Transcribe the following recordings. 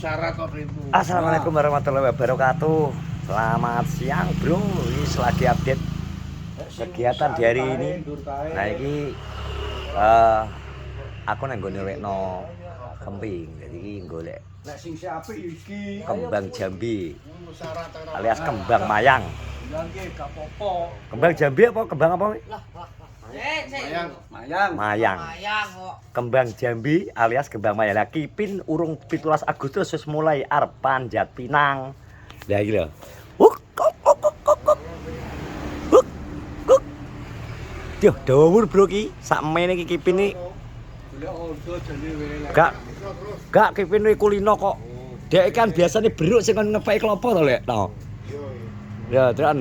syarat kok itu. Assalamualaikum warahmatullahi wabarakatuh. Selamat siang, Bro. Ini lagi update kegiatan di hari ini. Nah, ini aku nang nggone lekno kemping. Jadi iki golek kembang jambi alias kembang mayang. Kembang jambi apa kembang apa? Mayang. Kembang jambi alias kembang mayang. Lah Kipin urung 17 Agustus wis mulai arep panjat pinang. Lah iki lho. Yo, dawur bro ki, sakmene iki Kipin iki. Gak Kipin iki kulino kok. Dek kan biasane beruk sing ngepeki klopo to, Lek. No. Ya, tenan.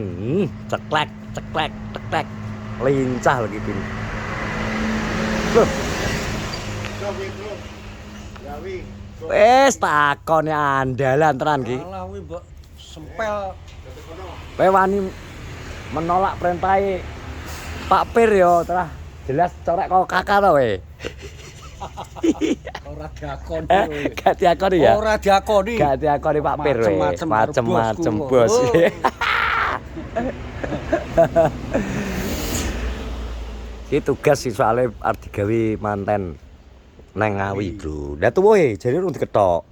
Ceklek, ceklek, ceklek. Lincah lagi Kipin. Loh. Wes takone andalan tenan ki. Alah kuwi mbok sempel. Kowe wani menolak perintahe Pak Pir yo, telah jelas corek kok kakak to we. Ora diakoni kowe. Gak diakoni ya? Ora diakoni. Gak diakoni Pak Pir we. Macem-macem bos. Iki tugas sih soalnya arep digawe manten nang Ngawi, Bro. Lah tuwe jare urung diketok.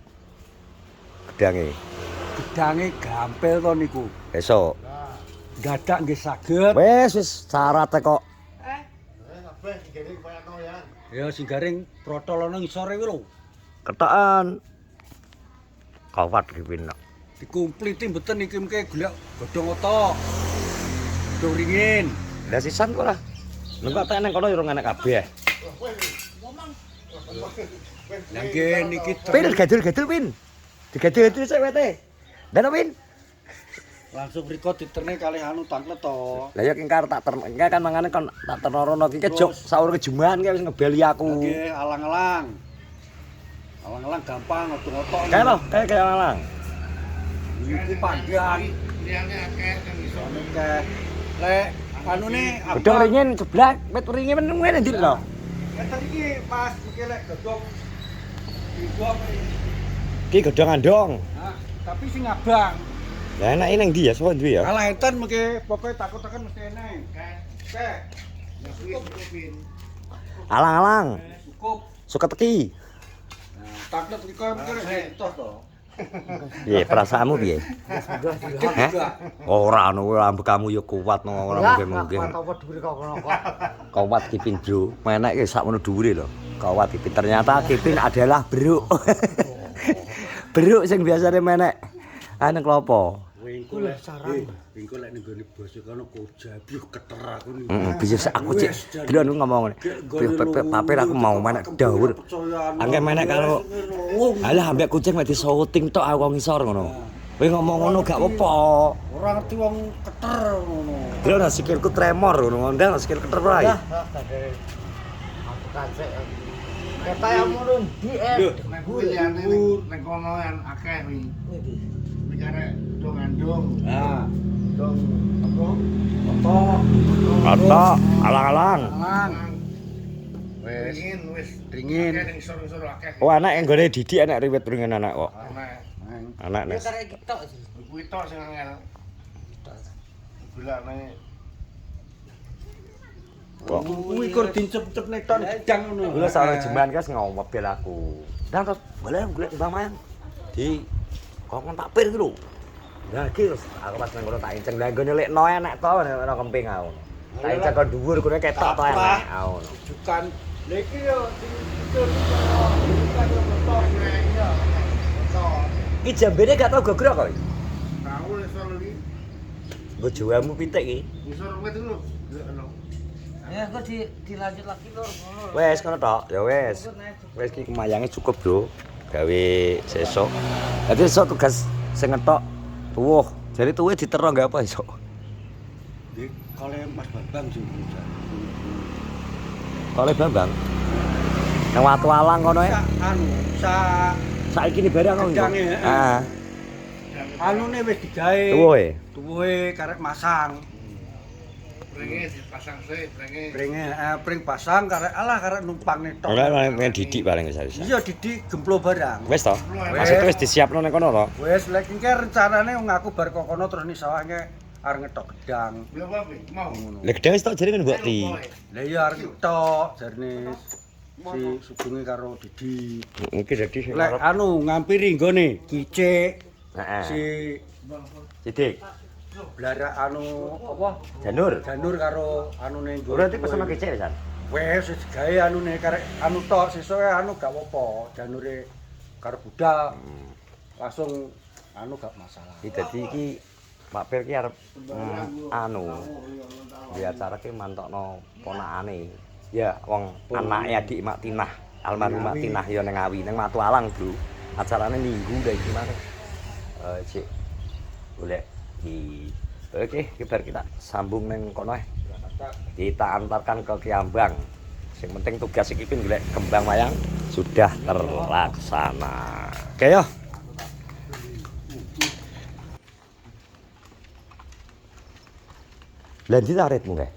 Gedange. Gedange gampil to niku. Besok. Dadak nggih saged. Wis syaratnya kok. Kabeh digene koyono ya. Ya sing garing protol ana ngisore kuwi lho. Ketokan. Kawat Kipin. Dikumpliti mboten iki mengke golek godhong oto. Godhong ringin. Lah sisan kok lah. Lengkap tak nang kono yo enak kabeh. Lah nggih niki Pin gadul-gadul Pin. Digadul-gadul sik wete. Dan Pin. langsung mriko diterne kalih anu tanglet to. Lah ya kengkar tak engke kan mangane kon tak terorono iki kejok saur kejuman ki wis ngebeli aku. Nggih alang-alang. Alang-alang gampang otot-otot. Kae lho, kae alang. Niku panjang. Liyane akeh nang iso. Akeh. Lek anune Godhong ringin jeblak, wit ringin men ngene ndi lho. Ngeten iki Mas, iki lek godhong digong. Ki godhong andong. Nah, tapi sing abang. Lah enak ning ndi ya, sapa duwe ya? Kalah enten mengke pokoke takut-takut mesti eneng. Oke. Alang-alang. Cukup. Suka teki. Nah, taklet mriko mengke entos to. Piye perasaanmu piye? Heh? Ora anu kamu ya kuat no ora mungkin-mungkin. Kuat dhuwur kok kono kok. Kuat Kipin, Bro. Menek ki sakmono dhuwure lho. Kuat Kipin. Ternyata Kipin adalah beruk. Beruk sing biasane menek anu klopo. Wingko lek sarang. Wingko lek ning gone bos kono kojabi keter aku niku. Bisa aku cek. Dulu ngomong ngene. Papir aku mau menek dawur. Angke menek karo alah ambek kucing mek disouting tok aku ngisor ngono. Kowe ngomong ngono gak apa-apa. Ora ngerti wong keter ngono. Dulu sikilku tremor ngono, ndang sikil keter wae. Aku kacek. Kata yang mulun di Nek kuwi liyane ning kono akeh wi. Mikare dong-andong. Nah, Dong apa? Kata alang-alang. alang. Wis wis Ringin. akeh ning isor-isor akeh. Oh anak yang gone didik anak riwet ringin anak kok. Anak Anak nes. kuwi tok sing angel. Gulane Kok Kuwi kur dincep-cep nek tok gedang ngono. Gula salah jeman kas ngomobel aku. Dan terus boleh golek Mbak Mayang. Di kongkon Pak Pir iki lho. Lah iki terus aku pas nang kono tak inceng lah nggone lekno enek to ana kemping aku. Tak inceng kok dhuwur kene ketok to enek aku. Bukan. Lha iki yo sing bukan yo betok ya. Iki jambene gak tau gogrok kok. tahu isor iki. Nggo jawamu pitik iki. Isor wit iku lho. Ya, kok dilanjut lagi lur ngono. Wes kono tok, ya wes. Wes iki kemayange cukup, Bro. Gawe sesuk. Dadi sesuk tugas sing ngetok tuwuh. Jadi tuwe diterno gak apa iso. Di kale Mas Bambang sing bisa. Oleh Bambang. Nang watu alang kono e. Anu, Saiki ni barang kok. Gedange, heeh. Ah, anune wis digawe. tuwuhe. Tuwuhe karek masang. Brenge dipasang sih, brenge. Pring pasang karek numpang tok. Ora men didik paling wis bisa. Iya didik gemplo barang. Wis to? Maksudnya wis disiapno ning kono to? Wis lek engke rencanane ngaku bar kok kono terus ni sawah engke arep ngetok gedang. Lho apa Pi? Mau. Lek gedhe wis tok jare kan mbok ti. Lah iya arep ngetok jarine si Sugeng karo Didi. Iki dadi sing Lek arep. anu ngampiri nggone Kicik Heeh. si Sidik. Blara anu apa? Janur. Janur karo anune nggo. Ora pesen sama kecil San. Wes wis gawe anune karek anu tok sesuk anu gak apa-apa. Janure karo budal langsung anu gak masalah. Iki dadi iki Pak Pir ki arep anu di acara ki mantokno ponakane. Ya wong anake adik Mak Tinah, almarhum Mak Tinah ya ning Ngawi, ning Matu Alang, Bro. Acarane minggu dah iki mare. Cik golek di oke, kita sambung neng kono kita antarkan ke Kiambang. Yang penting tugas iki pin golek kembang wayang sudah terlaksana. Oke yo. Lanjut aritmu nggih.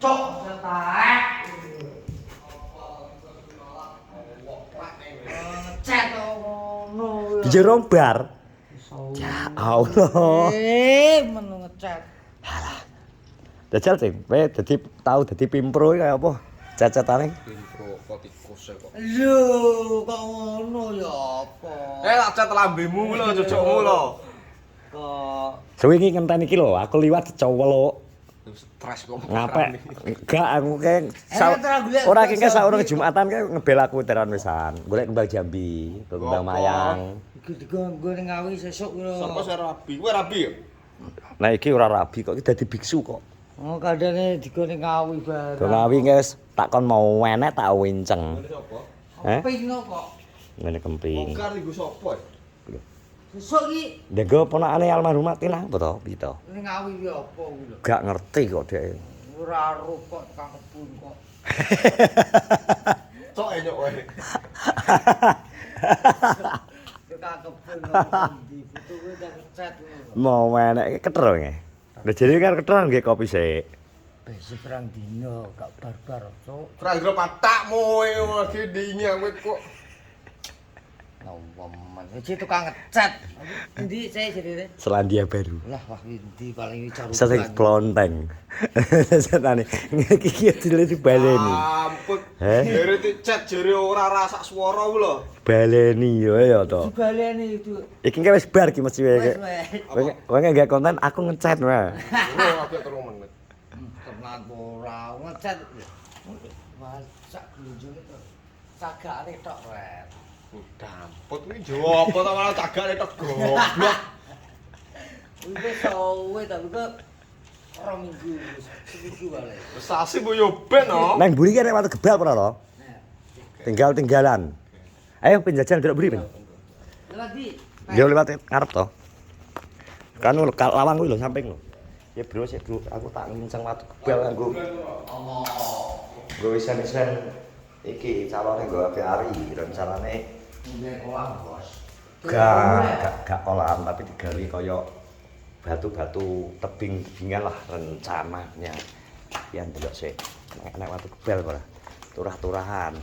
Cok setek. Cet ngono. Jero bar. Ya Allah. Menu ngecat. Dajal sing kowe dadi tau dadi pimpro kaya apa? Cacatane? Intro kotikus kok. Lho, kok ngono ya apa? Tak cat lambemu lho, cucukmu lho. Kok Sewingi ngenteni iki lho, aku liwat cowok Stres kok. ngapek. Enggak aku ke golek ora kengke saurung Jumatan ke ngebel aku teran wisan. Golek kembang Jambi, kembang mayang. iki diganggu ning Ngawi sesuk lho. Sapa sing rabi? Kowe rabi ya? Nah iki ora rabi kok iki dadi biksu kok. Oh, kadane digone Ngawi barang. Do Ngawi guys, takon mau enek tak winceng. Sapa? Heh? Pino kok. Ngene kemping. Bongkar lho sapa? Sesuk iki Ndenggo ponakane almarhum Tinah apa to? Piye to? ning Ngawi ki apa kuwi lho. Gak ngerti kok dhek. Ora aruh kok tukang kebun kok. Cok enyok wae. Tukang kebun kok di foto kuwi tak ngecat ngono. Mau enek keter nggih. Lah jadi kan keter nggih kopi sik. Besok perang dino gak barbar cuk. Kira-kira patakmu lagi dingi kowe kok. Nawaman. Iki tukang ngecat. Endi saya jadi Selandia Baru. lah wah endi paling carukan. Sesek klonteng. Setane iki dile dibaleni. Ampun. Heh? Jere dicat jere ora rasak swara ku lho. Baleni yo ya to. Dibaleni itu. Iki kan wis bar iki mesti wae. Wes wes. Kowe gak konten aku ngecat wae. Ora agak 3 menit. Tenan ora ngecat. Masak glunjung itu. Sagane tok wes. Dampot kuwi jowo apa ta malah cagake tok goblok. Wis sowe tapi kok 2 minggu seminggu wae. Wis sasi mbok yo ben no. Nang mburi ki nek watu gebal ora to? Tinggal-tinggalan. Ayo penjajal ndelok mburi, Pin. Lagi. Yo lewat ngarep to. Kan lawang kuwi lho samping lho. Ya bro sik bro, aku tak ngincang watu gebal kanggo. Nggo wisen-wisen iki calone nggo ari rencanane Ndek kolam bos. gak kolam tapi digawe kaya batu-batu tebing-tebingan lah rencananya. Ya ndelok sik. Nek watu gebal ora. Turah-turahan.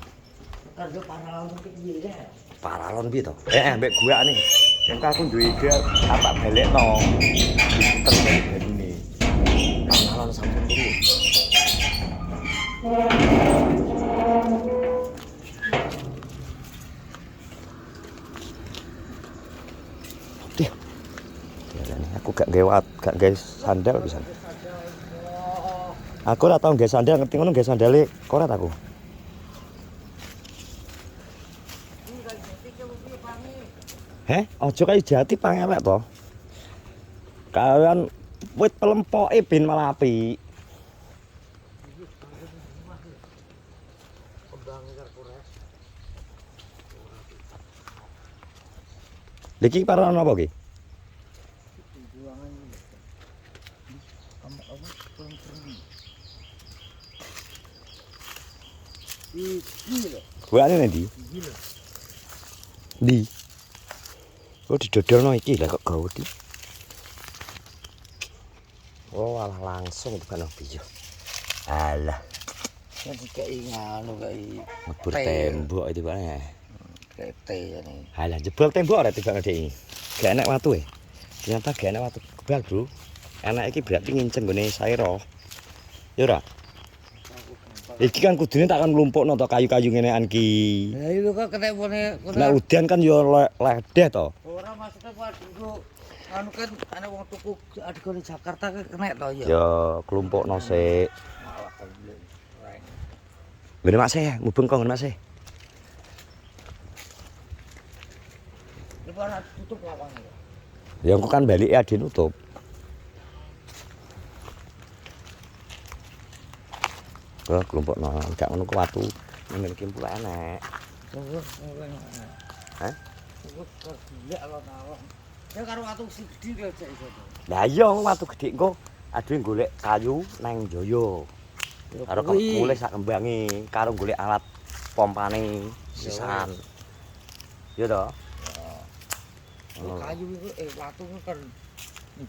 Kerja paralon piye ya? Paralon piye to? Mbek gua nih. Engko aku duwe ide tak balekno. Terus ini. Paralon sampun turu. Dih. Aku gak gawe sandal pisan. Aku ora tau gawe sandal, ngerti ngono gawe sandale koret aku. Aja kaya jati pangewek to. Kalian wit pelempoke ben malah apik. Lagi para apa ki? Iki lho. Buane nanti. Iki lho. Di. Oh didodolno iki lah kok gawe iki. Oh alah langsung tekan piye. Alah, Sing dikeki ngono kei. ngebur tembok itu Pak. Tete ini. Alah jebol tembok ora tibane iki. Gak enak watu e. Ternyata gak enak watu kebal, Bro. Enak iki berarti nginceng gone sairo. Ya ora? Iki kan kudune tak kan nglumpukno to kayu-kayu ngenekan ki. Lah itu kok ketepone Nek udan kan yo ledeh to. ora maksudnya kok dinggo anu kan ana wong tuku adigone Jakarta ke kena to ya. Ya klumpukno sik. Ngene Mas e, mubeng kok ngene Mas e. Iku ana tutup lawange. Ya engko kan balike ade nutup. Kok klumpukno gak ngono ku watu. Nang iki pula enek. Hah? Iku kok gila lho tau. Ya karo watu sing gedhi kok cek iso. Lah iya watu gedhe engko aduh golek kayu nang Jaya. Karo mulih sak kembange, karo golek alat pompane sisan. Ya toh? Kayu iku watu iku kan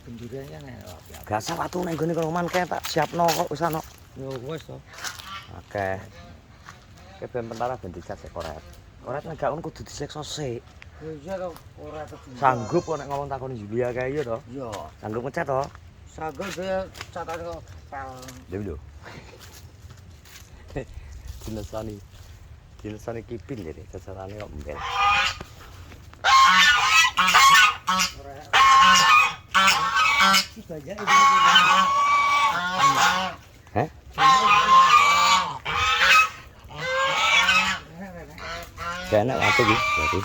bendirane nek. Gak usah watu nang gone kono kae tak siapno kok wis ana. Ya wis to. Oke. Oke ben pentara ben dicat sik koret. Koret nek gak ngono kudu disiksa sik. Ya iya to ora peduli. Sanggup kok nek ngomong takoni Julia kae ya toh? Iya. Sanggup ngecat toh? Sanggup saya catane kok pel. Lho lho. Dinesani. Dinesani kipin jadi kesarane kok mbel. Si bajak itu. Hah? Gak enak watu iki berarti.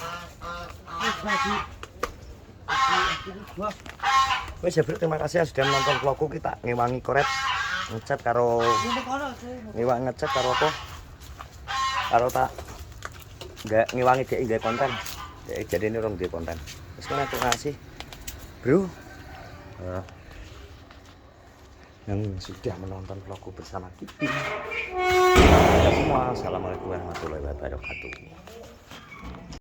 Wes ya Bro, terima kasih ya sudah menonton vlogku kita ngewangi koret ngecat karo ngewangi ngecat karo apa? Karo tak nggak ngewangi dek nggak konten. Dek jadi ini orang dia konten. Terus terima kasih Bro. Yang sudah menonton vlogku bersama Kipin. Semua, assalamualaikum warahmatullahi wabarakatuh.